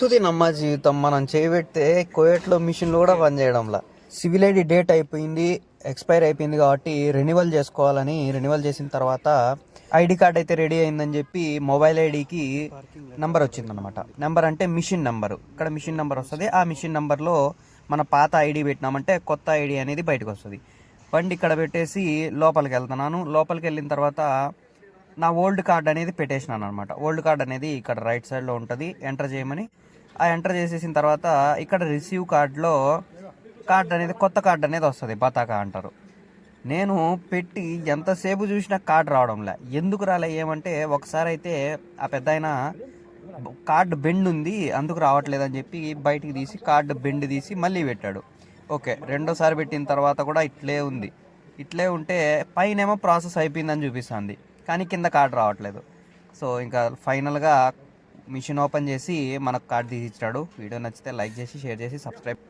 తుది నమ్మ జీవితం మనం చేయబెడితే కోయట్లో మిషన్లు కూడా పనిచేయడంలా. సివిల్ ఐడి డేట్ అయిపోయింది, ఎక్స్పైర్ అయిపోయింది కాబట్టి రెన్యువల్ చేసుకోవాలని రెన్యువల్ చేసిన తర్వాత ఐడి కార్డ్ అయితే రెడీ అయిందని చెప్పి మొబైల్ ఐడికి నెంబర్ వచ్చిందనమాట. నెంబర్ అంటే మిషన్ నెంబరు, ఇక్కడ మిషన్ నెంబర్ వస్తుంది. ఆ మిషన్ నెంబర్లో మన పాత ఐడి పెట్టినామంటే కొత్త ఐడి అనేది బయటకు వస్తుంది. బండి ఇక్కడ పెట్టేసి లోపలికి వెళ్తున్నాను. లోపలికి వెళ్ళిన తర్వాత నా ఓల్డ్ కార్డ్ అనేది పెట్టేసినాను అనమాట. ఓల్డ్ కార్డ్ అనేది ఇక్కడ రైట్ సైడ్లో ఉంటుంది, ఎంటర్ చేయమని. ఆ ఎంటర్ చేసేసిన తర్వాత ఇక్కడ రిసీవ్ కార్డ్లో కార్డ్ అనేది కొత్త కార్డ్ అనేది వస్తుంది, బతాకా అంటారు. నేను పెట్టి ఎంతసేపు చూసినా కార్డ్ రావడంలే. ఎందుకు రాలే ఏమంటే ఒకసారి అయితే ఆ పెద్ద ఆయన కార్డు బెండ్ ఉంది అందుకు రావట్లేదని చెప్పి బయటికి తీసి కార్డు బెండ్ తీసి మళ్ళీ పెట్టాడు. ఓకే, రెండోసారి పెట్టిన తర్వాత కూడా ఇట్లే ఉంది. ఇట్లే ఉంటే పైనేమో ప్రాసెస్ అయిపోయిందని చూపిస్తుంది, కానీ కింద కార్డు రావట్లేదు. సో ఇంకా ఫైనల్గా మిషన్ ఓపెన్ చేసి మనకు కార్డు తీసి ఇచ్చాడు. వీడియో నచ్చితే లైక్ చేసి షేర్ చేసి సబ్స్క్రైబ్.